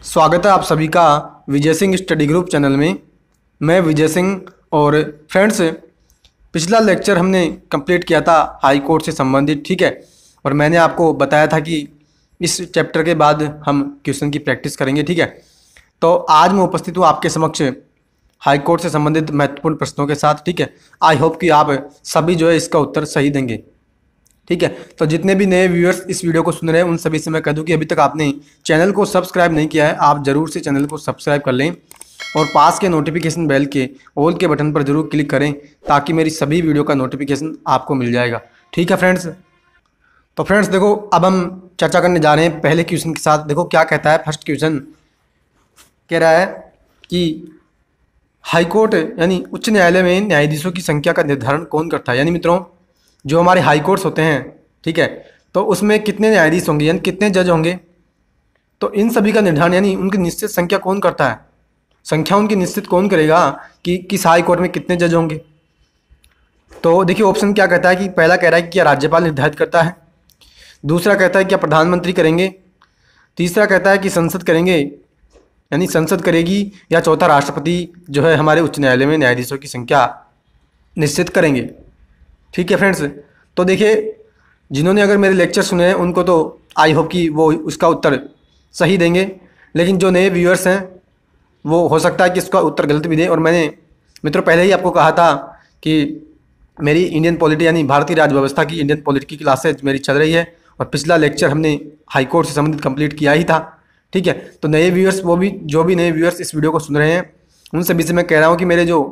स्वागत है आप सभी का Vijay Singh study group channel में। मैं विजय सिंह। और फ्रेंड्स, पिछला लेक्चर हमने कंप्लीट किया था हाई कोर्ट से संबंधित, ठीक है। और मैंने आपको बताया था कि इस चैप्टर के बाद हम क्वेश्चन की प्रैक्टिस करेंगे, ठीक है। तो आज मैं उपस्थित हूँ आपके समक्ष हाई कोर्ट से संबंधित महत्वपूर्ण प्रश्नों के साथ, ठीक है। आई होप कि आप सभी जो है इसका उत्तर सही देंगे, ठीक है। तो जितने भी नए व्यूअर्स इस वीडियो को सुन रहे हैं उन सभी से मैं कह दूं कि अभी तक आपने चैनल को सब्सक्राइब नहीं किया है, आप जरूर से चैनल को सब्सक्राइब कर लें और पास के नोटिफिकेशन बेल के ऑल के बटन पर जरूर क्लिक करें ताकि मेरी सभी वीडियो का नोटिफिकेशन आपको मिल जाएगा, ठीक है फ्रेंड्स। तो फ्रेंड्स देखो, अब हम चर्चा करने जा रहे हैं पहले क्वेश्चन के साथ। देखो क्या कहता है। फर्स्ट क्वेश्चन कह रहा है कि हाईकोर्ट यानी उच्च न्यायालय में न्यायाधीशों की संख्या का निर्धारण कौन करता है। यानी मित्रों, जो हमारे हाई कोर्ट्स होते हैं, ठीक है, तो उसमें कितने न्यायाधीश होंगे यानी कितने जज होंगे, तो इन सभी का निर्धारण यानी उनकी निश्चित संख्या कौन करता है। संख्या उनकी निश्चित कौन करेगा कि किस हाई कोर्ट में कितने जज होंगे। तो देखिए ऑप्शन क्या कहता है कि पहला कह रहा है कि क्या राज्यपाल निर्धारित करता है, दूसरा कहता है क्या प्रधानमंत्री करेंगे, तीसरा कहता है कि संसद करेंगे यानी संसद करेगी, या चौथा राष्ट्रपति जो है हमारे उच्च न्यायालय में न्यायाधीशों की संख्या निश्चित करेंगे, ठीक है फ्रेंड्स। तो देखिए, जिन्होंने अगर मेरे लेक्चर सुने हैं उनको तो आई होप कि वो उसका उत्तर सही देंगे, लेकिन जो नए व्यूअर्स हैं वो हो सकता है कि इसका उत्तर गलत भी दें। और मैंने मित्रों पहले ही आपको कहा था कि मेरी इंडियन पॉलिटी यानी भारतीय राज्य व्यवस्था की इंडियन पॉलिटी की क्लासेज मेरी चल रही है और पिछला लेक्चर हमने हाई कोर्ट से संबंधित कंप्लीट किया ही था, ठीक है। तो नए व्यूअर्स जो भी नए व्यूअर्स इस वीडियो को सुन रहे हैं उन सभी से मैं कह रहा हूँ कि मेरे जो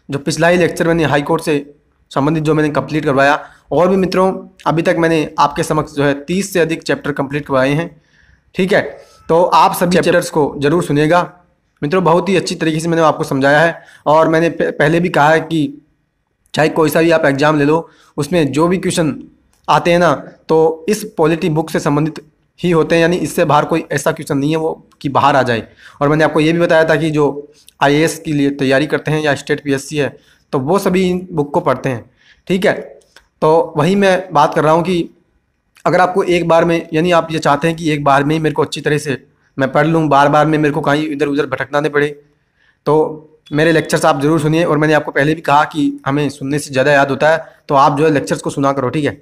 पिछला ही लेक्चर मैंने हाई कोर्ट से संबंधित जो मैंने कंप्लीट करवाया, और भी मित्रों अभी तक मैंने आपके समक्ष जो है 30 से अधिक चैप्टर कंप्लीट करवाए हैं, ठीक है। तो आप सभी चैप्टर्स को जरूर सुनिएगा मित्रों, बहुत ही अच्छी तरीके से मैंने आपको समझाया है। और मैंने पहले भी कहा है कि चाहे कोई सा भी आप एग्जाम ले लो, उसमें जो भी क्वेश्चन आते हैं ना, तो इस पॉलिटी बुक से संबंधित ही होते हैं, यानी इससे बाहर कोई ऐसा क्वेश्चन नहीं है वो कि बाहर आ जाए। और मैंने आपको ये भी बताया था कि जो IAS के लिए तैयारी करते हैं या स्टेट PSC है तो वो सभी इन बुक को पढ़ते हैं, ठीक है। तो वही मैं बात कर रहा हूँ कि अगर आपको एक बार में यानी आप ये चाहते हैं कि एक बार में ही मेरे को अच्छी तरह से मैं पढ़ लूँ, बार बार में मेरे को कहीं इधर उधर भटकना नहीं पड़े, तो मेरे लेक्चर्स आप ज़रूर सुनिए। और मैंने आपको पहले भी कहा कि हमें सुनने से ज़्यादा याद होता है, तो आप जो है लेक्चर्स को सुना करो, ठीक है।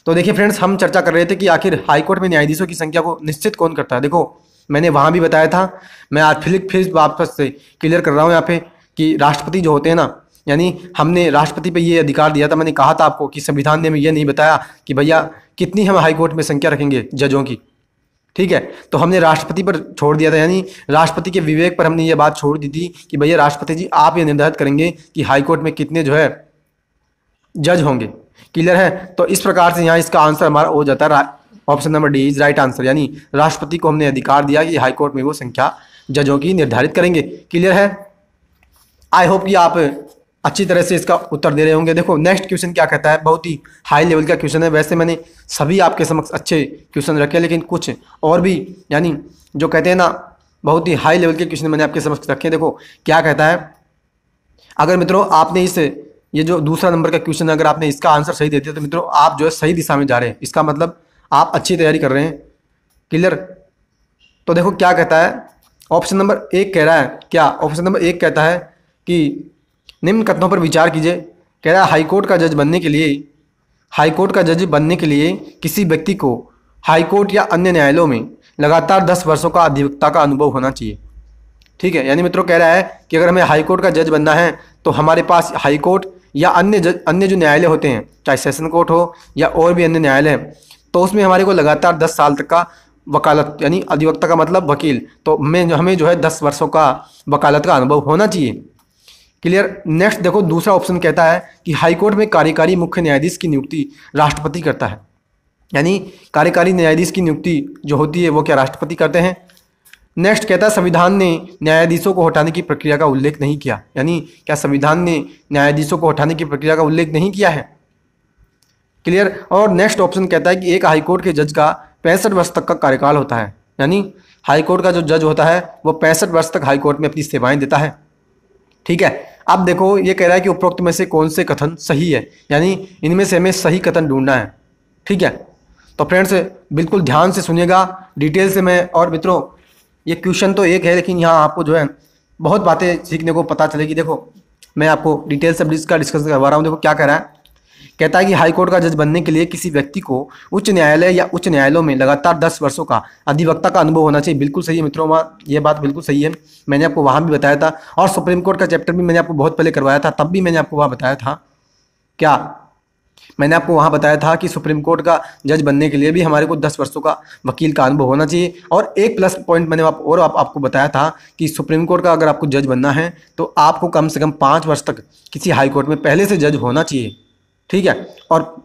तो देखिए फ्रेंड्स, हम चर्चा कर रहे थे कि आखिर हाईकोर्ट में न्यायाधीशों की संख्या को निश्चित कौन करता है। देखो मैंने वहाँ भी बताया था, मैं आज फिर वापस से क्लियर कर रहा हूँ यहाँ पे कि राष्ट्रपति जो होते हैं ना, यानी हमने राष्ट्रपति पे ये अधिकार दिया था। मैंने कहा था आपको कि संविधान ने हमें ये नहीं बताया कि भैया कितनी हम हाईकोर्ट में संख्या रखेंगे जजों की, ठीक है। तो हमने राष्ट्रपति पर छोड़ दिया था, यानी राष्ट्रपति के विवेक पर हमने ये बात छोड़ दी थी कि भैया राष्ट्रपति जी आप ये निर्धारित करेंगे कि हाईकोर्ट में कितने जो है जज होंगे, क्लियर है। तो इस प्रकार से यहाँ इसका आंसर हमारा हो जाता है option number D is right answer, यानी राष्ट्रपति को हमने अधिकार दिया कि हाईकोर्ट में वो संख्या जजों की निर्धारित करेंगे, क्लियर है। आई होप कि आप अच्छी तरह से इसका उत्तर दे रहे होंगे। देखो नेक्स्ट क्वेश्चन क्या कहता है, बहुत ही हाई लेवल का क्वेश्चन है। वैसे मैंने सभी आपके समक्ष अच्छे क्वेश्चन रखे, लेकिन कुछ और भी यानी जो कहते हैं ना बहुत ही हाई लेवल के क्वेश्चन मैंने आपके समक्ष रखे। देखो क्या कहता है, अगर मित्रों आपने ये जो दूसरा नंबर का क्वेश्चन है, अगर आपने इसका आंसर सही दे दिया तो मित्रों आप जो है सही दिशा में जा रहे हैं, इसका मतलब आप अच्छी तैयारी कर रहे हैं, क्लियर। तो देखो क्या कहता है, ऑप्शन नंबर 1 कह रहा है, क्या ऑप्शन नंबर 1 कहता है कि निम्न कथनों पर विचार कीजिए। कह रहा है हाईकोर्ट का जज बनने के लिए किसी व्यक्ति को हाईकोर्ट या अन्य न्यायालयों में लगातार 10 वर्षों का अधिवक्ता का अनुभव होना चाहिए, ठीक है। यानी मित्रों कह रहा है कि अगर हमें हाईकोर्ट का जज बनना है तो हमारे पास हाईकोर्ट या अन्य जो न्यायालय होते हैं, चाहे सेशन कोर्ट हो या और भी अन्य न्यायालय, तो उसमें हमारे को लगातार 10 साल तक का वकालत यानी अधिवक्ता का मतलब वकील, तो हमें जो है 10 वर्षों का वकालत का अनुभव होना चाहिए, क्लियर। नेक्स्ट देखो दूसरा ऑप्शन कहता है कि हाईकोर्ट में कार्यकारी मुख्य न्यायाधीश की नियुक्ति राष्ट्रपति करता है, यानी कार्यकारी न्यायाधीश की नियुक्ति जो होती है वो क्या राष्ट्रपति करते हैं। नेक्स्ट कहता है संविधान ने न्यायाधीशों को हटाने की प्रक्रिया का उल्लेख नहीं किया, यानी क्या संविधान ने न्यायाधीशों को हटाने की प्रक्रिया का उल्लेख नहीं किया है, क्लियर। और नेक्स्ट ऑप्शन कहता है कि एक हाईकोर्ट के जज का 65 वर्ष तक का कार्यकाल होता है, यानी हाईकोर्ट का जो जज होता है वो 65 वर्ष तक हाईकोर्ट में अपनी सेवाएं देता है, ठीक है। अब देखो ये कह रहा है कि उपरोक्त में से कौन से कथन सही है, यानी इनमें से हमें सही कथन ढूंढना है, ठीक है। तो फ्रेंड्स बिल्कुल ध्यान से सुनिएगा डिटेल से मैं, और मित्रों ये क्वेश्चन तो एक है, लेकिन यहाँ आपको जो है बहुत बातें सीखने को पता चलेगी। देखो मैं आपको डिटेल से इसका डिस्कस करवा रहा हूँ। देखो क्या कह रहा है, कहता है कि हाई कोर्ट का जज बनने के लिए किसी व्यक्ति को उच्च न्यायालय या उच्च न्यायालयों में लगातार 10 वर्षों का अधिवक्ता का अनुभव होना चाहिए। बिल्कुल सही है मित्रों, ये बात बिल्कुल सही है। मैंने आपको वहाँ भी बताया था, और सुप्रीम कोर्ट का चैप्टर भी मैंने आपको बहुत पहले करवाया था, तब भी मैंने आपको वहाँ बताया था। क्या मैंने आपको वहाँ बताया था कि सुप्रीम कोर्ट का जज बनने के लिए भी हमारे को 10 वर्षों का वकील का अनुभव होना चाहिए। और एक प्लस पॉइंट मैंने आपको बताया था कि सुप्रीम कोर्ट का अगर आपको जज बनना है तो आपको कम से कम 5 वर्ष तक किसी हाई कोर्ट में पहले से जज होना चाहिए, ठीक है, और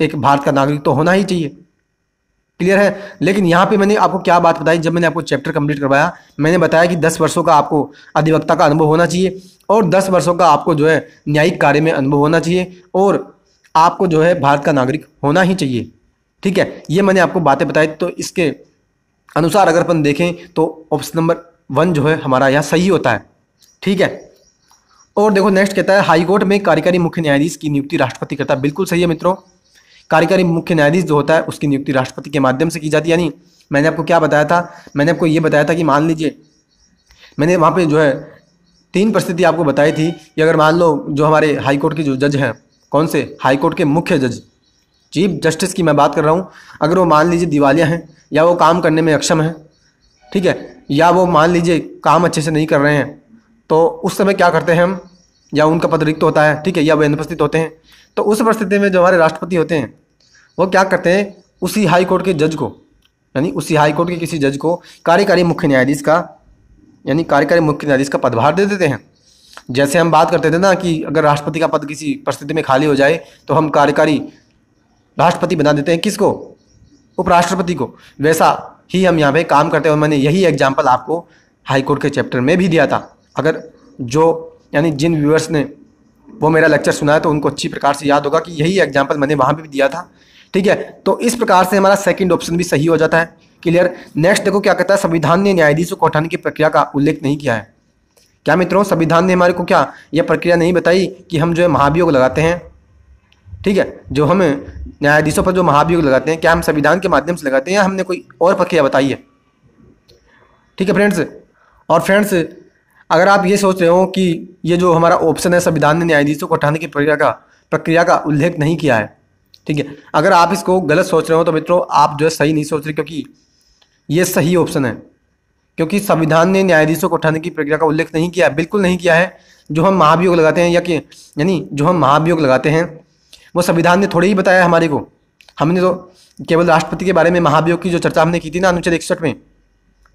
एक भारत का नागरिक तो होना ही चाहिए। क्लियर है। लेकिन यहाँ पे मैंने आपको क्या बात बताई, जब मैंने आपको चैप्टर कंप्लीट करवाया, मैंने बताया कि 10 वर्षों का आपको अधिवक्ता का अनुभव होना चाहिए और 10 वर्षों का आपको जो है न्यायिक कार्य में अनुभव होना चाहिए और आपको जो है भारत का नागरिक होना ही चाहिए, ठीक है। ये मैंने आपको बातें बताई। तो इसके अनुसार अगर अपन देखें तो ऑप्शन नंबर 1 जो है हमारा यहाँ सही होता है, ठीक है। और देखो नेक्स्ट कहता है हाई कोर्ट में कार्यकारी मुख्य न्यायाधीश की नियुक्ति राष्ट्रपति करता है। बिल्कुल सही है मित्रों, कार्यकारी मुख्य न्यायाधीश जो होता है उसकी नियुक्ति राष्ट्रपति के माध्यम से की जाती है। यानी मैंने आपको क्या बताया था, मैंने आपको ये बताया था कि मान लीजिए मैंने वहाँ पे जो है 3 परिस्थिति आपको बताई थी कि अगर मान लो जो हमारे हाई कोर्ट के जो जज हैं, कौन से हाई कोर्ट के मुख्य जज, चीफ जस्टिस की मैं बात कर रहा हूँ, अगर वो मान लीजिए दिवालिया हैं या वो काम करने में अक्षम है, ठीक है, या वो मान लीजिए काम अच्छे से नहीं कर रहे हैं, तो उस समय क्या करते हैं हम, या उनका पद रिक्त होता है, ठीक है, या वो अनुपस्थित होते हैं, तो उस परिस्थिति में जो हमारे राष्ट्रपति होते हैं वो क्या करते हैं, उसी हाई कोर्ट के जज को, यानी उसी हाई कोर्ट के किसी जज को कार्यकारी मुख्य न्यायाधीश का, यानी कार्यकारी मुख्य न्यायाधीश का पदभार दे देते हैं। जैसे हम बात करते थे ना कि अगर राष्ट्रपति का पद किसी परिस्थिति में खाली हो जाए तो हम कार्यकारी राष्ट्रपति बना देते हैं किसको, उपराष्ट्रपति को, वैसा ही हम यहाँ पे काम करते हैं। और मैंने यही एग्जाम्पल आपको हाई कोर्ट के चैप्टर में भी दिया था। अगर जो यानी जिन व्यूअर्स ने वो मेरा लेक्चर सुना है तो उनको अच्छी प्रकार से याद होगा कि यही एग्जाम्पल मैंने वहाँ भी दिया था, ठीक है। तो इस प्रकार से हमारा सेकंड ऑप्शन भी सही हो जाता है। क्लियर। नेक्स्ट देखो क्या कहता है, संविधान ने न्यायाधीशों को हटाने की प्रक्रिया का उल्लेख नहीं किया है। क्या मित्रों, संविधान ने हमारे को क्या यह प्रक्रिया नहीं बताई कि हम जो है महाभियोग लगाते हैं, ठीक है, जो हम न्यायाधीशों पर जो महाभियोग लगाते हैं, क्या हम संविधान के माध्यम से लगाते हैं या हमने कोई और प्रक्रिया बताई है, ठीक है फ्रेंड्स। और फ्रेंड्स अगर आप ये सोच रहे हो कि ये जो हमारा ऑप्शन है संविधान ने न्यायाधीशों को हटाने की प्रक्रिया का उल्लेख नहीं किया है, ठीक है, अगर आप इसको गलत सोच रहे हो तो मित्रों आप जो है सही नहीं सोच रहे, क्योंकि ये सही ऑप्शन है। क्योंकि संविधान ने न्यायाधीशों को उठाने की प्रक्रिया का उल्लेख नहीं किया है, बिल्कुल नहीं किया है। जो हम महाभियोग लगाते हैं यानी जो हम महाभियोग लगाते हैं वो संविधान ने थोड़ी ही बताया है हमारे को। हमने तो केवल राष्ट्रपति के बारे में महाभियोग की जो चर्चा हमने की थी ना अनुच्छेद 61 में,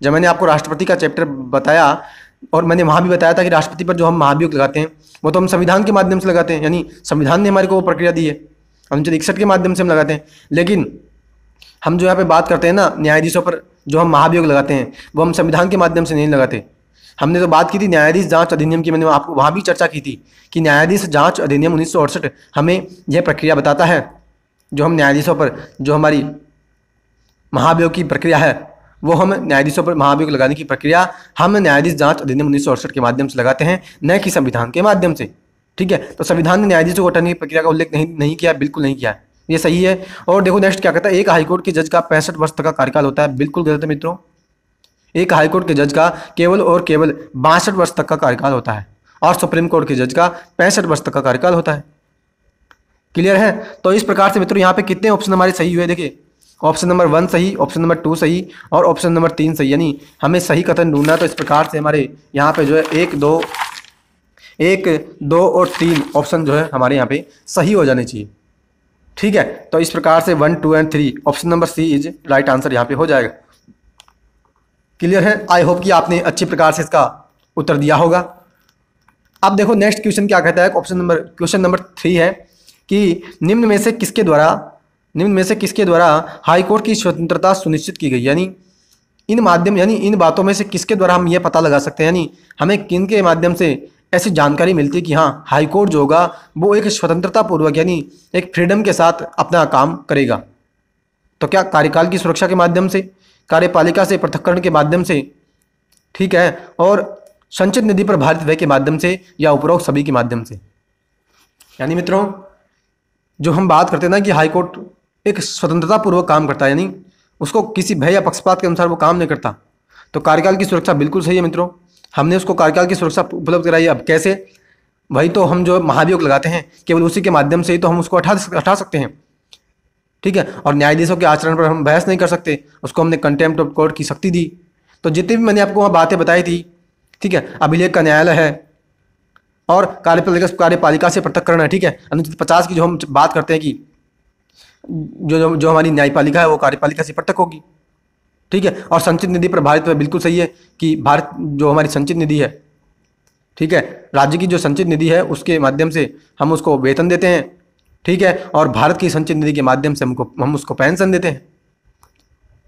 जब मैंने आपको राष्ट्रपति का चैप्टर बताया और मैंने वहाँ भी बताया था कि राष्ट्रपति पर जो हम महाभियोग लगाते हैं वो तो हम संविधान के माध्यम से लगाते हैं, यानी संविधान ने हमारे को वो प्रक्रिया दी है, अनुच्छेद 61 के माध्यम से हम लगाते हैं। लेकिन हम जो यहाँ पे बात करते हैं ना न्यायाधीशों पर जो हम महाभियोग लगाते हैं वो हम संविधान के माध्यम से नहीं लगाते। हमने तो बात की थी न्यायाधीश जांच अधिनियम की, मैंने आपको वहाँ भी चर्चा की थी कि न्यायाधीश जांच अधिनियम 1968 हमें यह प्रक्रिया बताता है, जो हम न्यायाधीशों पर जो हमारी महाभियोग की प्रक्रिया है वो हम न्यायाधीशों पर महाभियोग लगाने की प्रक्रिया हम न्यायाधीश जांच अधिनियम 1968 के माध्यम से लगाते हैं, न कि संविधान के माध्यम से, ठीक है। तो संविधान ने न्यायाधीशों को हटाने की प्रक्रिया का उल्लेख नहीं किया, बिल्कुल नहीं किया है, ये सही है। और देखो नेक्स्ट क्या कहता है, एक हाईकोर्ट के जज का 65 वर्ष तक का कार्यकाल होता है। बिल्कुल गलत है मित्रों, एक हाईकोर्ट के जज का केवल और केवल 62 वर्ष तक का कार्यकाल होता है और सुप्रीम कोर्ट के जज का 65 वर्ष तक का कार्यकाल होता है। क्लियर है। तो इस प्रकार से मित्रों यहाँ पे कितने ऑप्शन हमारे सही हुए, देखिए ऑप्शन नंबर 1 सही, ऑप्शन नंबर 2 सही और ऑप्शन नंबर 3 सही, यानी हमें सही कथन ढूंढना है। तो इस प्रकार से हमारे यहाँ पे जो है 1, 2 और 3 ऑप्शन जो है हमारे यहाँ पे सही हो जाने चाहिए, ठीक है। तो इस प्रकार से 1, 2 and 3 option number C is right answer यहाँ पे हो जाएगा। क्लियर है। आई होप कि आपने अच्छी प्रकार से इसका उत्तर दिया होगा। अब देखो नेक्स्ट क्वेश्चन क्या कहता है, क्वेश्चन नंबर 3 है कि निम्न में से किसके द्वारा हाई कोर्ट की स्वतंत्रता सुनिश्चित की गई, यानी इन बातों में से किसके द्वारा हम ये पता लगा सकते हैं, यानी हमें किन के माध्यम से ऐसी जानकारी मिलती है कि हाँ हाई कोर्ट जो होगा वो एक स्वतंत्रता पूर्वक यानी एक फ्रीडम के साथ अपना काम करेगा। तो क्या कार्यकाल की सुरक्षा के माध्यम से, कार्यपालिका से पृथक्करण के माध्यम से, ठीक है, और संचित निधि पर भारित व्यय के माध्यम से, या उपरोक्त सभी के माध्यम से। यानी मित्रों जो हम बात करते हैं ना कि हाई कोर्ट एक स्वतंत्रता पूर्वक काम करता है, यानी उसको किसी भय या पक्षपात के अनुसार वो काम नहीं करता, तो कार्यकाल की सुरक्षा बिल्कुल सही है मित्रों, हमने उसको कार्यकाल की सुरक्षा उपलब्ध कराई है। अब कैसे? वही तो हम जो महाभियोग लगाते हैं केवल उसी के माध्यम से ही तो हम उसको हटा सकते हैं, ठीक है। और न्यायाधीशों के आचरण पर हम बहस नहीं कर सकते, उसको हमने कंटेम्प्ट ऑफ कोर्ट की शक्ति दी। तो जितनी भी मैंने आपको वहाँ बातें बताई थी, ठीक है, अभिलेख का न्यायालय है और कार्यपालिका से पृथक्करण है, ठीक है। अनुच्छेद 50 की जो हम बात करते हैं कि जो हमारी न्यायपालिका है वो कार्यपालिका से पृथक होगी, ठीक है। और संचित निधि पर भारत में बिल्कुल सही है कि भारत जो हमारी संचित निधि है, ठीक है, राज्य की जो संचित निधि है उसके माध्यम से हम उसको वेतन देते हैं, ठीक है। और भारत की संचित निधि के माध्यम से हम उसको पेंशन देते हैं।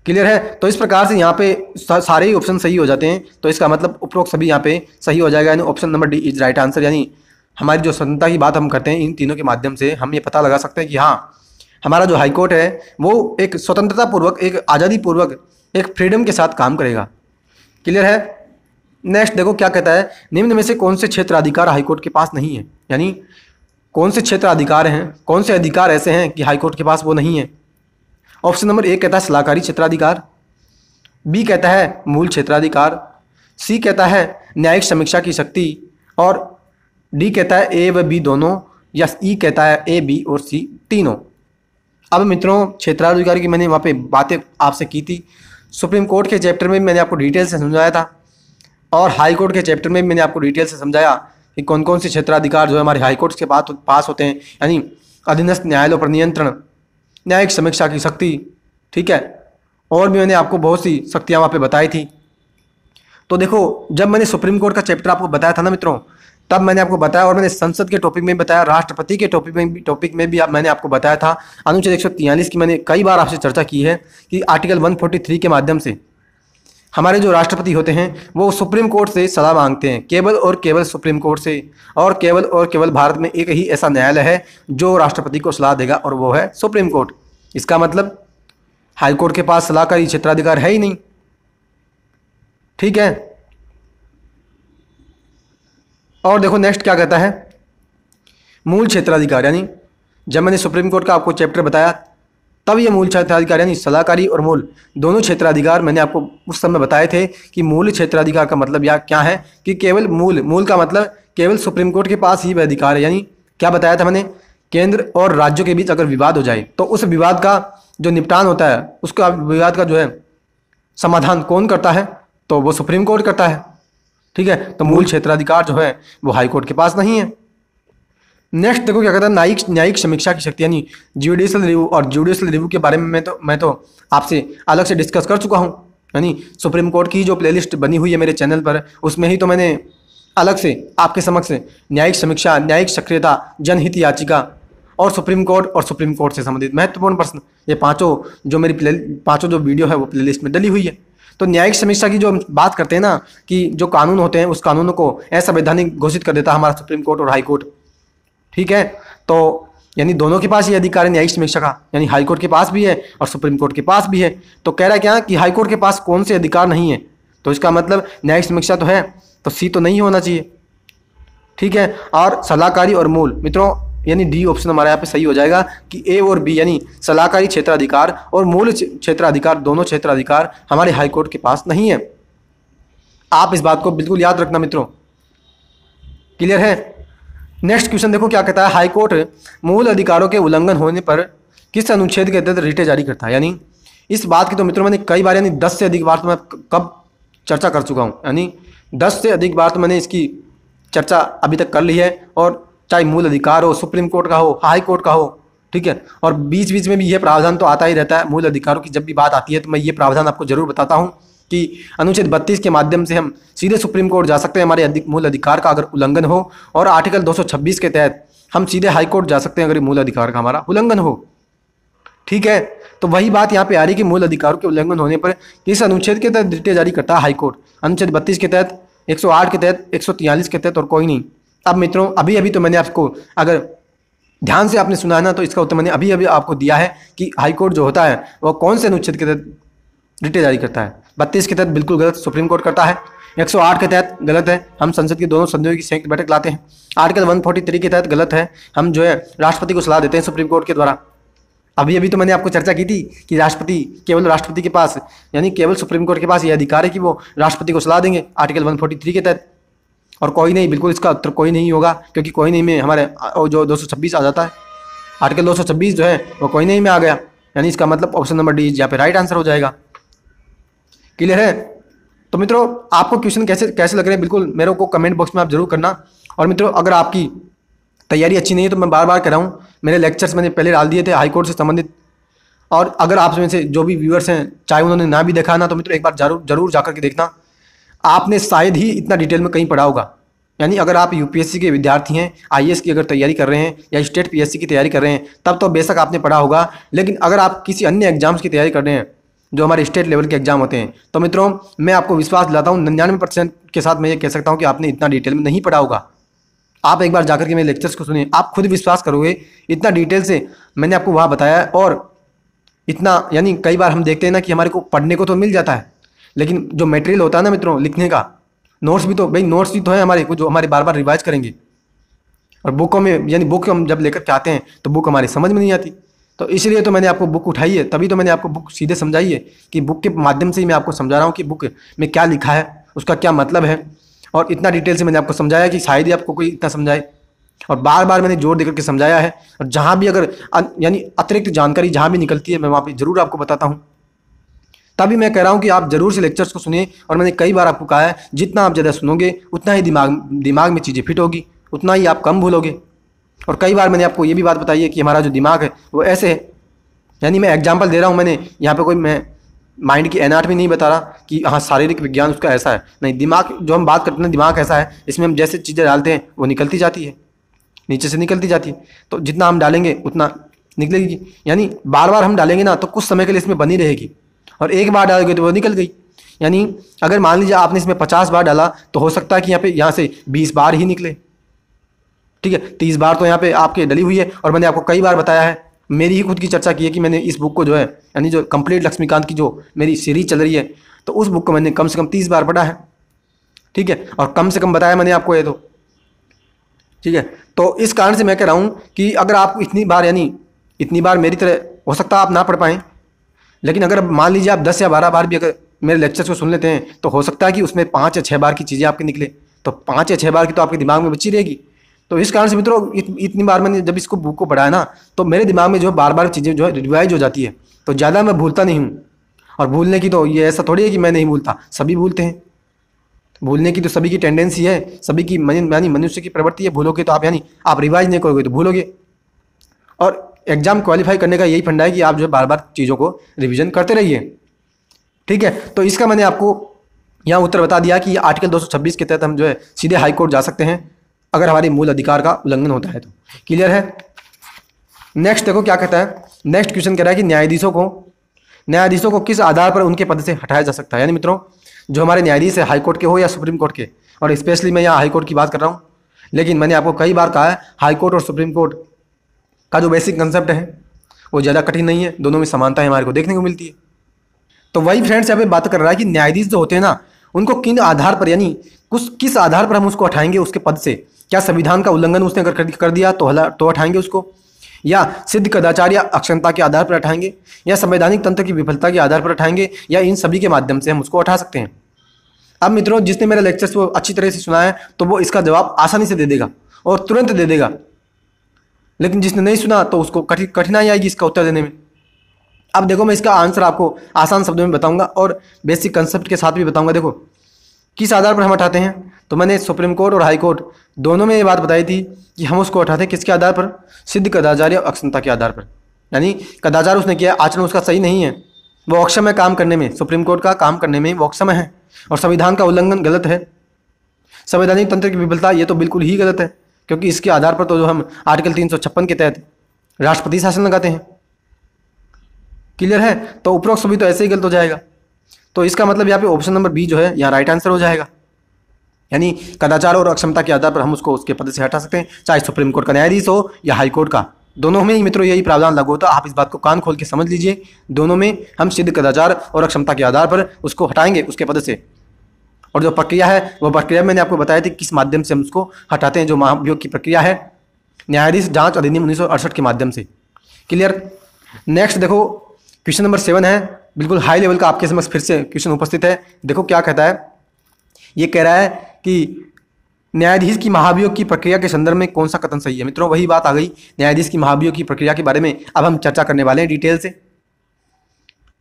क्लियर है? तो इस प्रकार से यहाँ पे सारे ही ऑप्शन सही हो जाते हैं। तो इसका मतलब उपरोक्त सभी यहाँ पे सही हो जाएगा, यानी option number D is right answer. यानी हमारी जो स्वतंत्रता की बात हम करते हैं, इन तीनों के माध्यम से हम ये पता लगा सकते हैं कि हाँ, हमारा जो हाईकोर्ट है वो एक स्वतंत्रता पूर्वक, एक आज़ादी पूर्वक, एक फ्रीडम के साथ काम करेगा। क्लियर है? नेक्स्ट देखो क्या कहता है, निम्न में से कौन से क्षेत्राधिकार हाईकोर्ट के पास नहीं है। यानी कौन से क्षेत्राधिकार हैं, कौन से अधिकार ऐसे हैं कि हाईकोर्ट के पास वो नहीं है। ऑप्शन नंबर ए कहता है सलाहकारी क्षेत्राधिकार, बी कहता है मूल क्षेत्राधिकार, सी कहता है न्यायिक समीक्षा की शक्ति, और डी कहता है ए व बी दोनों, या ई कहता है ए बी और सी तीनों। अब मित्रों, क्षेत्राधिकार की मैंने वहाँ पे बातें आपसे की थी, सुप्रीम कोर्ट के चैप्टर में मैंने आपको डिटेल से समझाया था, और हाई कोर्ट के चैप्टर में मैंने आपको डिटेल से समझाया कि कौन कौन से क्षेत्राधिकार जो है हमारे हाई कोर्ट के पास होते हैं। यानी अधीनस्थ न्यायालयों पर नियंत्रण, न्यायिक समीक्षा की शक्ति, ठीक है, और भी मैंने आपको बहुत सी शक्तियाँ वहाँ पे बताई थी। तो देखो, जब मैंने सुप्रीम कोर्ट का चैप्टर आपको बताया था ना मित्रों, तब मैंने आपको बताया, और मैंने संसद के टॉपिक में बताया, राष्ट्रपति के टॉपिक में भी मैंने आपको बताया था। अनुच्छेद 143 की मैंने कई बार आपसे चर्चा की है कि आर्टिकल 143 के माध्यम से हमारे जो राष्ट्रपति होते हैं वो सुप्रीम कोर्ट से सलाह मांगते हैं, केवल और केवल सुप्रीम कोर्ट से, और केवल भारत में एक ही ऐसा न्यायालय है जो राष्ट्रपति को सलाह देगा, और वो है सुप्रीम कोर्ट। इसका मतलब हाई कोर्ट के पास सलाहकारी क्षेत्राधिकार है ही नहीं, ठीक है। और देखो नेक्स्ट क्या कहता है, मूल क्षेत्राधिकार। यानी जब मैंने सुप्रीम कोर्ट का आपको चैप्टर बताया तब ये मूल क्षेत्राधिकार यानी सलाहकारी और मूल दोनों क्षेत्राधिकार मैंने आपको उस समय बताए थे कि मूल क्षेत्राधिकार का मतलब या क्या है कि केवल मूल का मतलब केवल सुप्रीम कोर्ट के पास ही वह अधिकार है। यानी क्या बताया था मैंने, केंद्र और राज्यों के बीच अगर विवाद हो जाए तो उस विवाद का जो निपटान होता है, उसका विवाद का जो है समाधान कौन करता है, तो वो सुप्रीम कोर्ट करता है, ठीक है। तो मूल क्षेत्राधिकार जो है वो हाई कोर्ट के पास नहीं है। नेक्स्ट देखो क्या कहता है, न्यायिक समीक्षा की शक्ति यानी जुडिशियल रिव्यू। और जुडिशियल रिव्यू के बारे में मैं तो आपसे अलग से डिस्कस कर चुका हूँ। यानी सुप्रीम कोर्ट की जो प्लेलिस्ट बनी हुई है मेरे चैनल पर, उसमें ही तो मैंने अलग से आपके समक्ष न्यायिक समीक्षा, न्यायिक सक्रियता, जनहित याचिका और सुप्रीम कोर्ट से संबंधित महत्वपूर्ण प्रश्न, ये पाँचों जो वीडियो है वो प्लेलिस्ट में डली हुई है। तो न्यायिक समीक्षा की जो हम बात करते हैं ना, कि जो कानून होते हैं उस कानूनों को असंवैधानिक घोषित कर देता है हमारा सुप्रीम कोर्ट और हाई कोर्ट, ठीक है। तो यानी दोनों के पास ये अधिकार है न्यायिक समीक्षा का, यानी हाई कोर्ट के पास भी है और सुप्रीम कोर्ट के पास भी है। तो कह रहा है क्या कि हाई कोर्ट के पास कौन से अधिकार नहीं है, तो इसका मतलब न्यायिक समीक्षा तो है, तो सी तो नहीं होना चाहिए, ठीक है। और सलाहकारी और मूल मित्रों, यानी डी ऑप्शन हमारा यहाँ पे सही हो जाएगा कि ए और बी यानी सलाहकारी क्षेत्राधिकार और मूल क्षेत्राधिकार, दोनों क्षेत्राधिकार हमारे हाई कोर्ट के पास नहीं है। आप इस बात को बिल्कुल याद रखना मित्रों, क्लियर है। नेक्स्ट क्वेश्चन देखो क्या कहता है, हाई कोर्ट मूल अधिकारों के उल्लंघन होने पर किस अनुच्छेद के तहत रिटें जारी करता है। यानी इस बात की तो मित्रों मैंने कई बार, यानी 10 से अधिक बार तो मैं कब चर्चा कर चुका हूँ, यानी 10 से अधिक बार तो मैंने इसकी चर्चा अभी तक कर ली है। और चाहे मूल अधिकार हो, सुप्रीम कोर्ट का हो, हाई कोर्ट का हो, ठीक है। और बीच बीच में भी ये प्रावधान तो आता ही रहता है, मूल अधिकारों की जब भी बात आती है तो मैं ये प्रावधान आपको जरूर बताता हूँ कि अनुच्छेद 32 के माध्यम से हम सीधे सुप्रीम कोर्ट जा सकते हैं हमारे मूल अधिकार का अगर उल्लंघन हो, और आर्टिकल 226 के तहत हम सीधे हाई कोर्ट जा सकते हैं अगर मूल अधिकार का हमारा उल्लंघन हो, ठीक है। तो वही बात यहाँ पे आ रही कि मूल अधिकारों के उल्लंघन होने पर किस अनुच्छेद के तहत रिटें जारी करता है हाई कोर्ट। अनुच्छेद 32 के तहत, 108 के तहत, 143 के तहत और कोई नहीं। अब मित्रों अभी तो मैंने आपको, अगर ध्यान से आपने सुना है ना, तो इसका उत्तर मैंने अभी आपको दिया है कि हाई कोर्ट जो होता है वह कौन से अनुच्छेद के तहत रिटें जारी करता है। 32 के तहत बिल्कुल गलत, सुप्रीम कोर्ट करता है। 108 के तहत गलत है, हम संसद की दोनों सदनों की संयुक्त बैठक लाते हैं। आर्टिकल 143 के तहत गलत है, हम जो है राष्ट्रपति को सलाह देते हैं सुप्रीम कोर्ट के द्वारा। अभी अभी तो मैंने आपको चर्चा की थी कि केवल राष्ट्रपति के पास, यानी केवल सुप्रीम कोर्ट के पास ये अधिकार है कि वो राष्ट्रपति को सलाह देंगे आर्टिकल 143 के तहत। और कोई नहीं, बिल्कुल इसका उत्तर कोई नहीं होगा, क्योंकि कोई नहीं में हमारे जो 226 आ जाता है, आर्टिकल 226 जो है वो कोई नहीं में आ गया, यानी इसका मतलब ऑप्शन नंबर डी यहाँ पे राइट आंसर हो जाएगा। क्लियर है? तो मित्रों, आपको क्वेश्चन कैसे कैसे लग रहे हैं बिल्कुल मेरे को कमेंट बॉक्स में आप जरूर करना। और मित्रों, अगर आपकी तैयारी अच्छी नहीं है तो मैं बार बार कह रहा हूँ, मेरे लेक्चर्स मैंने पहले डाल दिए थे हाईकोर्ट से संबंधित, और अगर आप में से जो भी व्यूअर्स हैं चाहे उन्होंने ना भी देखा ना, तो मित्रों एक बार जरूर जाकर के देखना। आपने शायद ही इतना डिटेल में कहीं पढ़ा होगा। यानी अगर आप यूपीएससी के विद्यार्थी हैं, आईएएस की अगर तैयारी कर रहे हैं या स्टेट पीएससी की तैयारी कर रहे हैं, तब तो बेशक आपने पढ़ा होगा। लेकिन अगर आप किसी अन्य एग्जाम्स की तैयारी कर रहे हैं जो हमारे स्टेट लेवल के एग्जाम होते हैं, तो मित्रों मैं आपको विश्वास दिलाता हूँ 99% के साथ मैं ये कह सकता हूँ कि आपने इतना डिटेल में नहीं पढ़ा होगा। आप एक बार जाकर के मेरे लेक्चर्स को सुनिए, आप खुद विश्वास करोगे इतना डिटेल से मैंने आपको वहाँ बताया है। और इतना, यानी कई बार हम देखते हैं ना कि हमारे को पढ़ने को तो मिल जाता है, लेकिन जो मटेरियल होता है ना मित्रों लिखने का, नोट्स भी तो है हमारे को, जो हमारे बार बार रिवाइज करेंगे। और बुकों में, यानी बुक हम जब लेकर के आते हैं तो बुक हमारी समझ में नहीं आती, तो इसलिए तो मैंने आपको बुक उठाई है, तभी तो मैंने आपको बुक सीधे समझाई है कि बुक के माध्यम से ही मैं आपको समझा रहा हूँ कि बुक में क्या लिखा है, उसका क्या मतलब है। और इतना डिटेल से मैंने आपको समझाया कि शायद ही आपको कोई इतना समझाए, और बार बार मैंने जोर देकर के समझाया है। और जहाँ भी अगर यानी अतिरिक्त जानकारी जहाँ भी निकलती है मैं वहाँ पे जरूर आपको बताता हूँ। तभी मैं कह रहा हूँ कि आप जरूर से लेक्चर्स को सुनिए। और मैंने कई बार आपको कहा है, जितना आप ज़्यादा सुनोगे उतना ही दिमाग में चीज़ें फिट होगी, उतना ही आप कम भूलोगे। और कई बार मैंने आपको ये भी बात बताई है कि हमारा जो दिमाग है वो ऐसे है, यानी मैं एग्जाम्पल दे रहा हूँ, मैंने यहाँ पे कोई मैं माइंड की एनाटॉमी नहीं बता रहा कि हाँ शारीरिक विज्ञान उसका ऐसा है, नहीं। दिमाग जो हम बात करते हैं दिमाग ऐसा है, इसमें हम जैसे चीज़ें डालते हैं वो निकलती जाती है, नीचे से निकलती जाती है। तो जितना हम डालेंगे उतना निकलेगी, यानी बार बार हम डालेंगे ना तो कुछ समय के लिए इसमें बनी रहेगी, और एक बार डालोगे तो वो निकल गई। यानी अगर मान लीजिए आपने इसमें 50 बार डाला तो हो सकता है कि यहाँ से 20 बार ही निकले, ठीक है। 30 बार तो यहाँ पे आपके डली हुई है। और मैंने आपको कई बार बताया है, मेरी ही खुद की चर्चा की है कि मैंने इस बुक को जो है, यानी जो कंप्लीट लक्ष्मीकांत की जो मेरी सीरीज चल रही है, तो उस बुक को मैंने कम से कम 30 बार पढ़ा है, ठीक है। और कम से कम बताया मैंने आपको ये तो, ठीक है। तो इस कारण से मैं कह रहा हूँ कि अगर आप इतनी बार, यानी इतनी बार मेरी तरह, हो सकता है आप ना पढ़ पाएँ, लेकिन अगर मान लीजिए आप 10 या 12 बार भी अगर मेरे लेक्चर्स को सुन लेते हैं तो हो सकता है कि उसमें 5 या 6 बार की चीज़ें आपके निकले, तो 5 या 6 बार की तो आपके दिमाग में बची रहेगी। तो इस कारण से मित्रों इतनी बार मैंने जब इसको बुक को पढ़ा है ना, तो मेरे दिमाग में जो है बार बार चीज़ें जो है रिवाइज हो जाती है, तो ज़्यादा मैं भूलता नहीं हूँ। और भूलने की तो ये ऐसा थोड़ी है कि मैं नहीं भूलता, सभी भूलते हैं। भूलने की तो सभी की टेंडेंसी है, सभी की यानी मनुष्य की प्रवृत्ति है। भूलोगे तो आप, यानी आप रिवाइज नहीं करोगे तो भूलोगे। और एग्जाम क्वालिफाई करने का यही फंडा है कि आप जो है बार बार चीज़ों को रिवीजन करते रहिए, ठीक है। तो इसका मैंने आपको यहाँ उत्तर बता दिया कि आर्टिकल 226 के तहत हम जो है सीधे हाई कोर्ट जा सकते हैं अगर हमारे मूल अधिकार का उल्लंघन होता है तो। क्लियर है? नेक्स्ट देखो क्या कहता है। नेक्स्ट क्वेश्चन कह रहा है कि न्यायाधीशों को किस आधार पर उनके पद से हटाया जा सकता है। यानी मित्रों जो हमारे न्यायाधीश है हाई कोर्ट के हो या सुप्रीम कोर्ट के, और स्पेशली मैं यहाँ हाई कोर्ट की बात कर रहा हूँ, लेकिन मैंने आपको कई बार कहा है हाई कोर्ट और सुप्रीम कोर्ट का जो बेसिक कंसेप्ट है वो ज़्यादा कठिन नहीं है, दोनों में समानताएं हमारे को देखने को मिलती है। तो वही फ्रेंड्स यहाँ पे बात कर रहा है कि न्यायाधीश जो होते हैं ना, उनको किन आधार पर, यानी किस आधार पर हम उसको हटाएंगे उसके पद से। क्या संविधान का उल्लंघन उसने अगर कर दिया तो हटाएंगे उसको, या सिद्ध कदाचार या अक्षमता के आधार पर हटाएंगे, या संवैधानिक तंत्र की विफलता के आधार पर हटाएंगे, या इन सभी के माध्यम से हम उसको हटा सकते हैं। अब मित्रों जिसने मेरा लेक्चर्स को अच्छी तरह से सुना है तो वो इसका जवाब आसानी से दे देगा और तुरंत दे देगा, लेकिन जिसने नहीं सुना तो उसको कठिनाई आएगी इसका उत्तर देने में। अब देखो मैं इसका आंसर आपको आसान शब्दों में बताऊंगा और बेसिक कंसेप्ट के साथ भी बताऊंगा। देखो किस आधार पर हम हटाते हैं, तो मैंने सुप्रीम कोर्ट और हाई कोर्ट दोनों में ये बात बताई थी कि हम उसको हटाते हैं किसके आधार पर, सिद्ध कदाचार या अक्षमता के आधार पर। यानी कदाचार उसने किया, आचरण उसका सही नहीं है, वो अक्षम है काम करने में, सुप्रीम कोर्ट का काम करने में वो अक्षम है, और संविधान का उल्लंघन गलत है, संवैधानिक तंत्र की विफलता ये तो बिल्कुल ही गलत है, क्योंकि इसके आधार पर तो जो हम आर्टिकल 356 के तहत राष्ट्रपति शासन लगाते हैं। क्लियर है? तो उपरोक्त सभी तो ऐसे ही गलत हो जाएगा। तो इसका मतलब यहाँ पे ऑप्शन नंबर बी जो है यहाँ राइट आंसर हो जाएगा। यानी कदाचार और अक्षमता के आधार पर हम उसको उसके पद से हटा सकते हैं, चाहे सुप्रीम कोर्ट का न्यायाधीश हो या हाई कोर्ट का, दोनों में ही मित्रों यही प्रावधान लागू होता है। आप इस बात को कान खोल के समझ लीजिए, दोनों में हम सिद्ध कदाचार और अक्षमता के आधार पर उसको हटाएंगे उसके पद से। और जो प्रक्रिया है वो प्रक्रिया मैंने आपको बताया थी किस माध्यम से हम उसको हटाते हैं, जो महाभियोग की प्रक्रिया है न्यायाधीश जांच अधिनियम 1968 के माध्यम से। क्लियर? नेक्स्ट देखो क्वेश्चन नंबर 7 है, बिल्कुल हाई लेवल का आपके समक्ष फिर से क्वेश्चन उपस्थित है। देखो क्या कहता है, ये कह रहा है कि न्यायाधीश की महाभियोग की प्रक्रिया के संदर्भ में कौन सा कथन सही है। मित्रों वही बात आ गई, न्यायाधीश की महाभियोग की प्रक्रिया के बारे में अब हम चर्चा करने वाले हैं डिटेल से।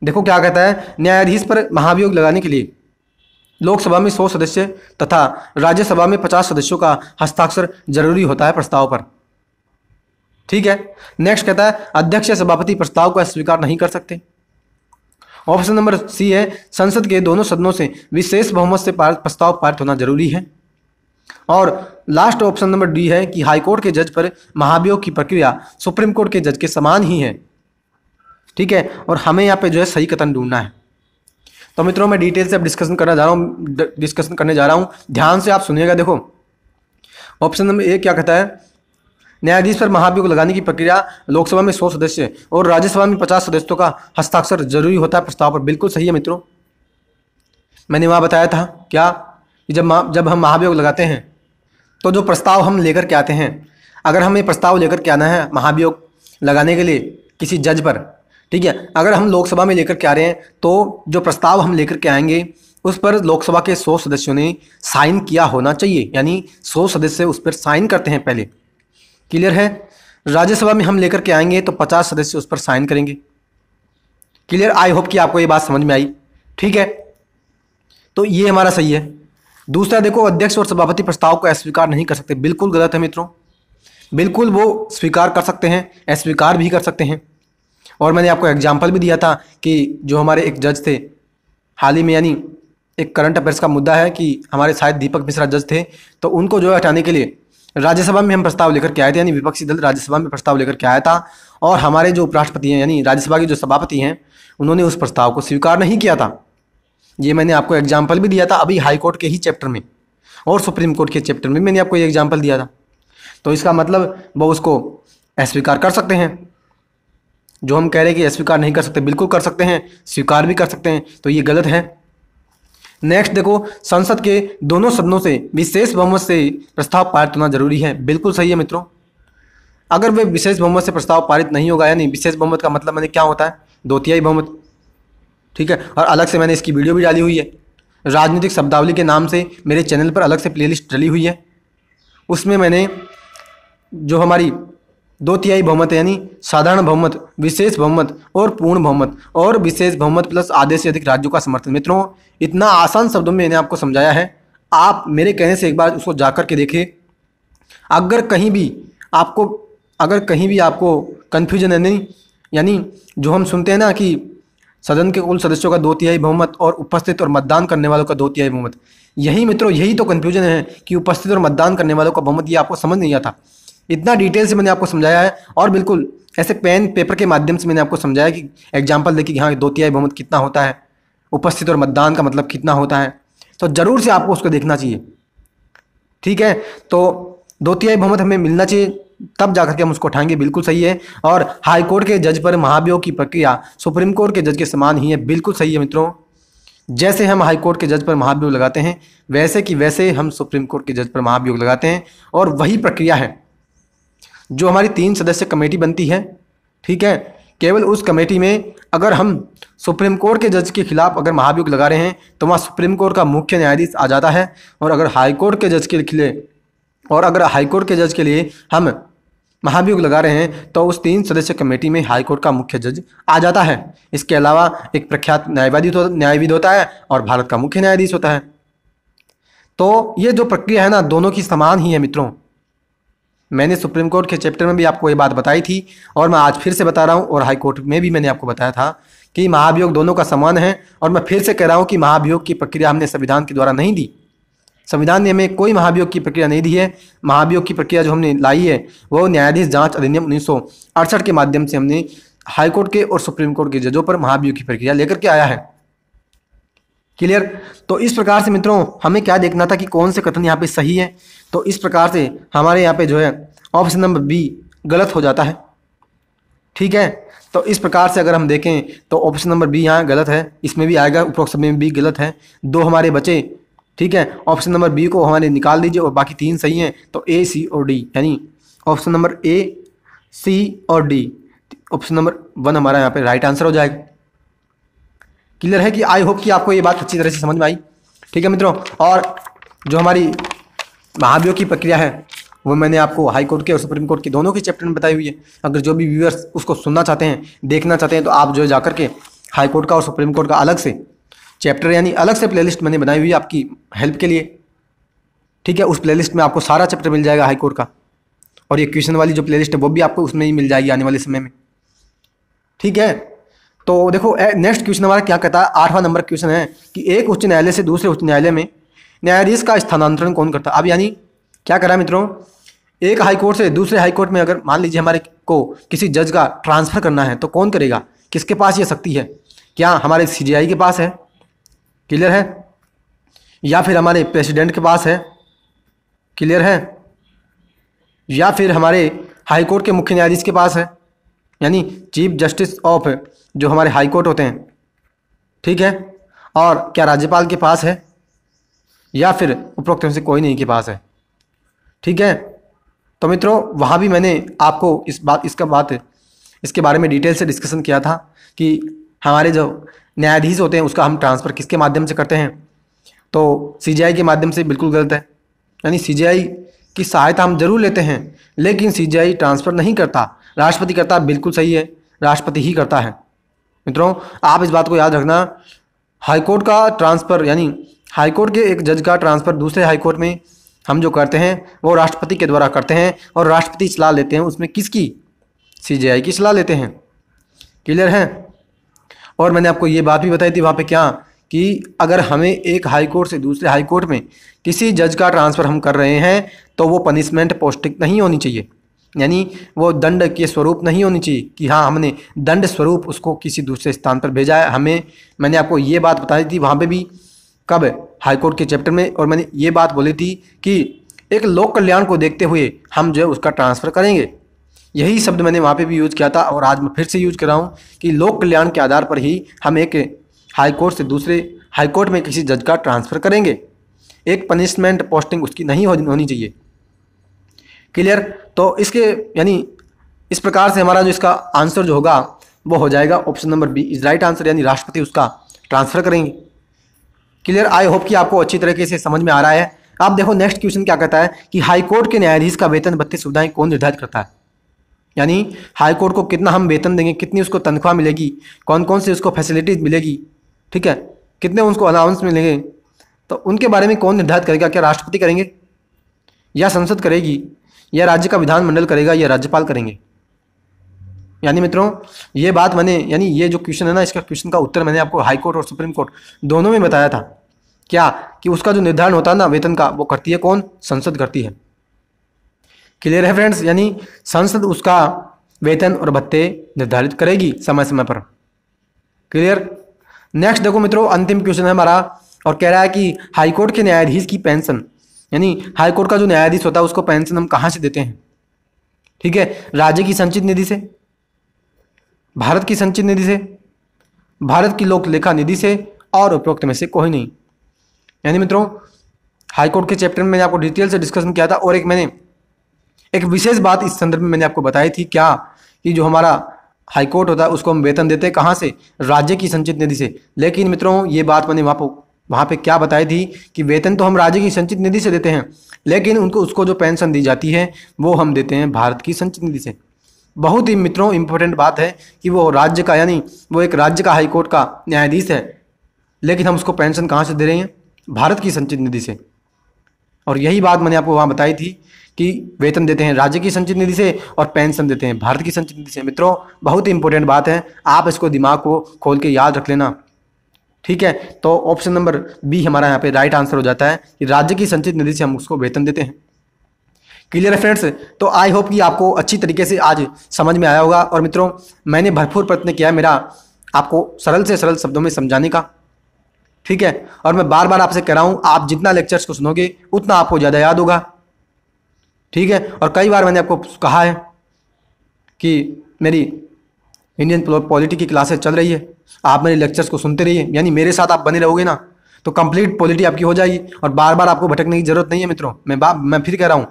देखो क्या कहता है, न्यायाधीश पर महाभियोग लगाने के लिए लोकसभा में 100 सदस्य तथा राज्यसभा में 50 सदस्यों का हस्ताक्षर जरूरी होता है प्रस्ताव पर। ठीक है। नेक्स्ट कहता है अध्यक्ष या सभापति प्रस्ताव को अस्वीकार नहीं कर सकते। ऑप्शन नंबर सी है संसद के दोनों सदनों से विशेष बहुमत से प्रस्ताव पारित होना जरूरी है। और लास्ट ऑप्शन नंबर डी है कि हाईकोर्ट के जज पर महाभियोग की प्रक्रिया सुप्रीम कोर्ट के जज के समान ही है। ठीक है। और हमें यहाँ पे जो है सही कथन ढूंढना है। तो मित्रों मैं डिटेल से अब डिस्कशन करने जा रहा हूँ, ध्यान से आप सुनिएगा। देखो ऑप्शन नंबर ए क्या कहता है, न्यायाधीश पर महाभियोग लगाने की प्रक्रिया लोकसभा में 100 सदस्य और राज्यसभा में 50 सदस्यों का हस्ताक्षर जरूरी होता है प्रस्ताव पर। बिल्कुल सही है मित्रों, मैंने वहाँ बताया था क्या कि जब हम महाभियोग लगाते हैं तो जो प्रस्ताव हम लेकर के आते हैं, अगर हमें प्रस्ताव लेकर के आना है महाभियोग लगाने के लिए किसी जज पर, ठीक है, अगर हम लोकसभा में लेकर के आ रहे हैं तो जो प्रस्ताव हम लेकर के आएंगे उस पर लोकसभा के 100 सदस्यों ने साइन किया होना चाहिए, यानी 100 सदस्य उस पर साइन करते हैं पहले। क्लियर है। राज्यसभा में हम लेकर के आएंगे तो 50 सदस्य उस पर साइन करेंगे। क्लियर। आई होप कि आपको ये बात समझ में आई। ठीक है, तो ये हमारा सही है। दूसरा देखो अध्यक्ष और सभापति प्रस्ताव को अस्वीकार नहीं कर सकते। बिल्कुल गलत है मित्रों, बिल्कुल वो स्वीकार कर सकते हैं, अस्वीकार भी कर सकते हैं। और मैंने आपको एग्जाम्पल भी दिया था कि जो हमारे एक जज थे हाल ही में, यानी एक करंट अफेयर्स का मुद्दा है कि हमारे शायद दीपक मिश्रा जज थे, तो उनको जो है हटाने के लिए राज्यसभा में हम प्रस्ताव लेकर के आए थे, यानी विपक्षी दल राज्यसभा में प्रस्ताव लेकर के आया था और हमारे जो उपराष्ट्रपति हैं यानी राज्यसभा के जो सभापति हैं उन्होंने उस प्रस्ताव को स्वीकार नहीं किया था। ये मैंने आपको एग्जाम्पल भी दिया था अभी हाईकोर्ट के ही चैप्टर में और सुप्रीम कोर्ट के चैप्टर में मैंने आपको ये एग्जाम्पल दिया था। तो इसका मतलब वो उसको अस्वीकार कर सकते हैं। जो हम कह रहे हैं कि अस्वीकार नहीं कर सकते, बिल्कुल कर सकते हैं, स्वीकार भी कर सकते हैं, तो ये गलत है। नेक्स्ट देखो संसद के दोनों सदनों से विशेष बहुमत से प्रस्ताव पारित होना जरूरी है। बिल्कुल सही है मित्रों। अगर वे विशेष बहुमत से प्रस्ताव पारित नहीं होगा, यानी विशेष बहुमत का मतलब मैंने क्या होता है, 2/3 बहुमत। ठीक है। और अलग से मैंने इसकी वीडियो भी डाली हुई है, राजनीतिक शब्दावली के नाम से मेरे चैनल पर अलग से प्लेलिस्ट डली हुई है। उसमें मैंने जो हमारी 2/3 बहुमत है, यानी साधारण बहुमत, विशेष बहुमत और पूर्ण बहुमत और विशेष बहुमत प्लस आधे से अधिक राज्यों का समर्थन। मित्रों इतना आसान शब्दों में मैंने आपको समझाया है, आप मेरे कहने से एक बार उसको जाकर के देखिए। अगर कहीं भी आपको कन्फ्यूजन है नहीं, यानी जो हम सुनते हैं ना कि सदन के कुल सदस्यों का 2/3 बहुमत और उपस्थित और मतदान करने वालों का 2/3 बहुमत, यही मित्रों यही तो कन्फ्यूजन है कि उपस्थित और मतदान करने वालों का बहुमत ये आपको समझ नहीं आता। इतना डिटेल से मैंने आपको समझाया है और बिल्कुल ऐसे पेन पेपर के माध्यम से मैंने आपको समझाया कि एग्जाम्पल देखिए कि हाँ 2/3 बहुमत कितना होता है, उपस्थित और मतदान का मतलब कितना होता है, तो ज़रूर से आपको उसको देखना चाहिए। ठीक है। तो 2/3 बहुमत हमें मिलना चाहिए, तब जाकर के हम उसको उठाएंगे। बिल्कुल सही है। और हाई कोर्ट के जज पर महाभियोग की प्रक्रिया सुप्रीम कोर्ट के जज के समान ही है। बिल्कुल सही है मित्रों। जैसे हम हाई कोर्ट के जज पर महाभियोग लगाते हैं वैसे कि वैसे हम सुप्रीम कोर्ट के जज पर महाभियोग लगाते हैं, और वही प्रक्रिया है जो हमारी 3 सदस्य कमेटी बनती है। ठीक है। केवल उस कमेटी में अगर हम सुप्रीम कोर्ट के जज के खिलाफ अगर महाभियोग लगा रहे हैं तो वहाँ सुप्रीम कोर्ट का मुख्य न्यायाधीश आ जाता है, और अगर हाई कोर्ट के जज के लिए हम महाभियोग लगा रहे हैं तो उस 3 सदस्य कमेटी में हाई कोर्ट का मुख्य जज आ जाता है। इसके अलावा एक प्रख्यात न्यायविद होता है और भारत का मुख्य न्यायाधीश होता है। तो ये जो प्रक्रिया है ना दोनों की समान ही है मित्रों। मैंने सुप्रीम कोर्ट के चैप्टर में भी आपको ये बात बताई थी और मैं आज फिर से बता रहा हूँ, और हाई कोर्ट में भी मैंने आपको बताया था कि महाभियोग दोनों का समान है। और मैं फिर से कह रहा हूँ कि महाभियोग की प्रक्रिया हमने संविधान के द्वारा नहीं दी, संविधान ने हमें कोई महाभियोग की प्रक्रिया नहीं दी है। महाभियोग की प्रक्रिया जो हमने लाई है वो न्यायाधीश जांच अधिनियम 1968 के माध्यम से हमने हाई कोर्ट के और सुप्रीम कोर्ट के जजों पर महाभियोग की प्रक्रिया लेकर के आया है। क्लियर। तो इस प्रकार से मित्रों हमें क्या देखना था कि कौन से कथन यहाँ पे सही है, तो इस प्रकार से हमारे यहाँ पे जो है ऑप्शन नंबर बी गलत हो जाता है। ठीक है। तो इस प्रकार से अगर हम देखें तो ऑप्शन नंबर बी यहाँ गलत है, इसमें भी आएगा, उपरोक्त में भी गलत है, 2 हमारे बचे। ठीक है। ऑप्शन नंबर बी को हमारे निकाल दीजिए और बाकी 3 सही हैं, तो ए सी और डी, यानी ऑप्शन नंबर ए सी और डी ऑप्शन नंबर 1 हमारा यहाँ पे राइट आंसर हो जाएगा। क्लियर है कि आई होप कि आपको ये बात अच्छी तरह से समझ में आई। ठीक है मित्रों, और जो हमारी महाभियोग की प्रक्रिया है वो मैंने आपको हाई कोर्ट के और सुप्रीम कोर्ट के दोनों के चैप्टर में बताई हुई है। अगर जो भी व्यूअर्स उसको सुनना चाहते हैं, देखना चाहते हैं, तो आप जो है जाकर के हाई कोर्ट का और सुप्रीम कोर्ट का अलग से चैप्टर यानी अलग से प्लेलिस्ट मैंने बनाई हुई है आपकी हेल्प के लिए। ठीक है, उस प्लेलिस्ट में आपको सारा चैप्टर मिल जाएगा हाई कोर्ट का, और ये क्वेश्चन वाली जो प्लेलिस्ट है वो भी आपको उसमें ही मिल जाएगी आने वाले समय में। ठीक है, तो देखो नेक्स्ट क्वेश्चन हमारा क्या कहता है, 8वां नंबर क्वेश्चन है कि एक उच्च न्यायालय से दूसरे उच्च न्यायालय में न्यायाधीश का स्थानांतरण कौन करता है। अब यानी क्या करा मित्रों, एक हाई कोर्ट से दूसरे हाई कोर्ट में अगर मान लीजिए हमारे को किसी जज का ट्रांसफ़र करना है तो कौन करेगा, किसके पास ये शक्ति है? क्या हमारे सीजेआई के पास है? क्लियर है? या फिर हमारे प्रेसिडेंट के पास है? क्लियर है? या फिर हमारे हाई कोर्ट के मुख्य न्यायाधीश के पास है, यानी चीफ जस्टिस ऑफ जो हमारे हाई कोर्ट होते हैं। ठीक है, और क्या राज्यपाल के पास है, या फिर उपरोक्त में से कोई नहीं के पास है? ठीक है, तो मित्रों वहाँ भी मैंने आपको इसके बारे में डिटेल से डिस्कशन किया था कि हमारे जो न्यायाधीश होते हैं उसका हम ट्रांसफ़र किसके माध्यम से करते हैं। तो सीजेआई के माध्यम से बिल्कुल गलत है, यानी सीजेआई की सहायता हम जरूर लेते हैं लेकिन सीजेआई ट्रांसफ़र नहीं करता, राष्ट्रपति करता। बिल्कुल सही है, राष्ट्रपति ही करता है। मित्रों आप इस बात को याद रखना, हाईकोर्ट का ट्रांसफ़र यानी हाईकोर्ट के एक जज का ट्रांसफ़र दूसरे हाईकोर्ट में हम जो करते हैं वो राष्ट्रपति के द्वारा करते हैं, और राष्ट्रपति सलाह लेते हैं उसमें किसकी? सीजेआई की सलाह लेते हैं। क्लियर है? और मैंने आपको ये बात भी बताई थी वहाँ पे क्या कि अगर हमें एक हाई कोर्ट से दूसरे हाई कोर्ट में किसी जज का ट्रांसफ़र हम कर रहे हैं तो वो पनिशमेंट पोस्टिंग नहीं होनी चाहिए, यानी वो दंड के स्वरूप नहीं होनी चाहिए कि हाँ हमने दंड स्वरूप उसको किसी दूसरे स्थान पर भेजा है। मैंने आपको ये बात बताई थी वहाँ पे भी, कब? हाई कोर्ट के चैप्टर में। और मैंने ये बात बोली थी कि एक लोक कल्याण को देखते हुए हम जो है उसका ट्रांसफ़र करेंगे। यही शब्द मैंने वहाँ पे भी यूज़ किया था और आज मैं फिर से यूज़ कर रहा हूँ कि लोक कल्याण के आधार पर ही हम एक हाई कोर्ट से दूसरे हाई कोर्ट में किसी जज का ट्रांसफ़र करेंगे। एक पनिशमेंट पोस्टिंग उसकी नहीं होनी चाहिए। क्लियर? तो इसके यानी इस प्रकार से हमारा जो इसका आंसर जो होगा वो हो जाएगा option number B is right answer, यानी राष्ट्रपति उसका ट्रांसफ़र करेंगे। क्लियर? आई होप कि आपको अच्छी तरीके से समझ में आ रहा है। आप देखो नेक्स्ट क्वेश्चन क्या कहता है कि हाई कोर्ट के न्यायाधीश का वेतन भत्ते सुविधाएं कौन निर्धारित करता है। यानी हाई कोर्ट को कितना हम वेतन देंगे, कितनी उसको तनख्वाह मिलेगी, कौन कौन से उसको फैसिलिटीज मिलेगी, ठीक है, कितने उसको अलाउंस मिलेंगे, तो उनके बारे में कौन निर्धारित करेगा? क्या राष्ट्रपति करेंगे, या संसद करेगी, या राज्य का विधानमंडल करेगा, या राज्यपाल करेंगे? यानी मित्रों ये बात मैंने यानी ये जो क्वेश्चन है ना, इसका क्वेश्चन का उत्तर मैंने आपको हाई कोर्ट और सुप्रीम कोर्ट दोनों में बताया था क्या कि उसका जो निर्धारण होता है ना वेतन का, वो करती है कौन? संसद करती है। क्लियर है फ्रेंड्स? यानी संसद उसका वेतन और भत्ते निर्धारित करेगी समय समय पर। क्लियर? नेक्स्ट देखो मित्रों अंतिम क्वेश्चन है हमारा और कह रहा है कि हाईकोर्ट के न्यायाधीश की पेंशन, यानी हाईकोर्ट का जो न्यायाधीश होता है उसको पेंशन हम कहाँ से देते हैं? ठीक है, राज्य की संचित निधि से, भारत की संचित निधि से, भारत की लोक लेखा निधि से, और उपरोक्त में से कोई नहीं। यानी मित्रों हाईकोर्ट के चैप्टर में मैंने आपको डिटेल से डिस्कशन किया था और मैंने एक विशेष बात इस संदर्भ में मैंने आपको बताई थी क्या कि जो हमारा हाईकोर्ट होता है उसको हम वेतन देते हैं कहाँ से? राज्य की संचित निधि से। लेकिन मित्रों ये बात मैंने वहाँ पे क्या बताई थी कि वेतन तो हम राज्य की संचित निधि से देते हैं लेकिन उसको जो पेंशन दी जाती है वो हम देते हैं भारत की संचित निधि से। बहुत ही मित्रों इंपॉर्टेंट बात है कि वो राज्य का यानी वो एक राज्य का हाईकोर्ट का न्यायाधीश है लेकिन हम उसको पेंशन कहाँ से दे रहे हैं? भारत की संचित निधि से। और यही बात मैंने आपको वहाँ बताई थी कि वेतन देते हैं राज्य की संचित निधि से और पेंशन देते हैं भारत की संचित निधि से। मित्रों बहुत ही इंपॉर्टेंट बात है, आप इसको दिमाग को खोल के याद रख लेना। ठीक है, तो ऑप्शन नंबर बी हमारा यहाँ पे राइट आंसर हो जाता है कि राज्य की संचित निधि से हम उसको वेतन देते हैं। क्लियर है फ्रेंड्स? तो आई होप कि आपको अच्छी तरीके से आज समझ में आया होगा। और मित्रों मैंने भरपूर प्रयत्न किया है मेरा आपको सरल से सरल शब्दों में समझाने का। ठीक है, और मैं बार बार आपसे कह रहा हूँ आप जितना लेक्चर्स को सुनोगे उतना आपको ज़्यादा याद होगा। ठीक है, और कई बार मैंने आपको कहा है कि मेरी इंडियन पॉलिटी की क्लासेस चल रही है, आप मेरे लेक्चर्स को सुनते रहिए, यानी मेरे साथ आप बने रहोगे ना तो कंप्लीट पॉलिटी आपकी हो जाएगी और बार बार आपको भटकने की जरूरत नहीं है। मित्रों मैं फिर कह रहा हूँ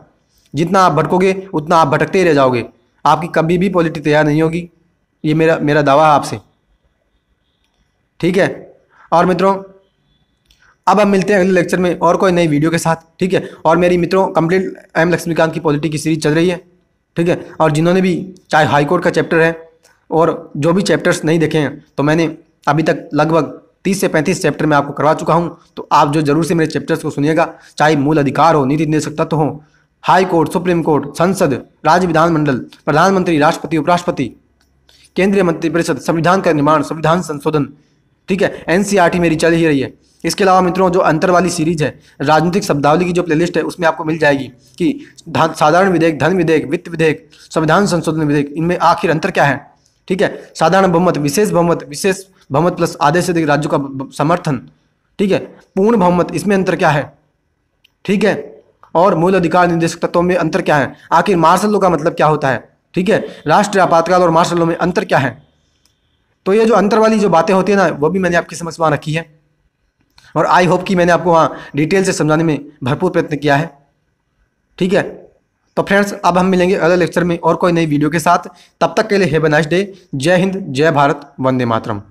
जितना आप भटकोगे उतना आप भटकते ही रह जाओगे, आपकी कभी भी पॉलिटी तैयार नहीं होगी। ये मेरा मेरा दावा है आपसे, ठीक है। और मित्रों, अब हम मिलते हैं अगले लेक्चर में और कोई नई वीडियो के साथ, ठीक है। और मेरी मित्रों कंप्लीट एम लक्ष्मीकांत की पॉलिटी की सीरीज चल रही है, ठीक है। और जिन्होंने भी, चाहे हाई कोर्ट का चैप्टर है और जो भी चैप्टर्स नहीं देखे हैं, तो मैंने अभी तक लगभग 30 से 35 चैप्टर मैं आपको करवा चुका हूँ। तो आप जो जरूर से मेरे चैप्टर्स को सुनिएगा, चाहे मूल अधिकार हो, नीति निर्देशक तत्व हो, हाई कोर्ट, सुप्रीम कोर्ट, संसद, राज्य विधानमंडल, प्रधानमंत्री, राष्ट्रपति, उपराष्ट्रपति, केंद्रीय मंत्रिपरिषद, संविधान का निर्माण, संविधान संशोधन, ठीक है। एनसीईआरटी मेरी चल ही रही है। इसके अलावा मित्रों जो अंतर वाली सीरीज है, राजनीतिक शब्दावली की जो प्लेलिस्ट है, उसमें आपको मिल जाएगी कि साधारण विधेयक, धन विधेयक, वित्त विधेयक, संविधान संशोधन विधेयक, इनमें आखिर अंतर क्या है, ठीक है। साधारण बहुमत, विशेष बहुमत प्लस आधे से अधिक राज्यों का समर्थन, ठीक है। पूर्ण बहुमत, इसमें अंतर क्या है, ठीक है। और मूल अधिकार निर्देशक तत्वों में अंतर क्या है, आखिर मार्शल लॉ का मतलब क्या होता है, ठीक है। राष्ट्रीय आपातकाल और मार्शल लॉ में अंतर क्या है। तो ये जो अंतर वाली जो बातें होती है ना, वो भी मैंने आपकी समझ में रखी है, और आई होप कि मैंने आपको वहाँ डिटेल से समझाने में भरपूर प्रयत्न किया है, ठीक है। तो फ्रेंड्स, अब हम मिलेंगे अगले लेक्चर में और कोई नई वीडियो के साथ। तब तक के लिए हैव अ नाइस डे। जय हिंद, जय भारत, वंदे मातरम।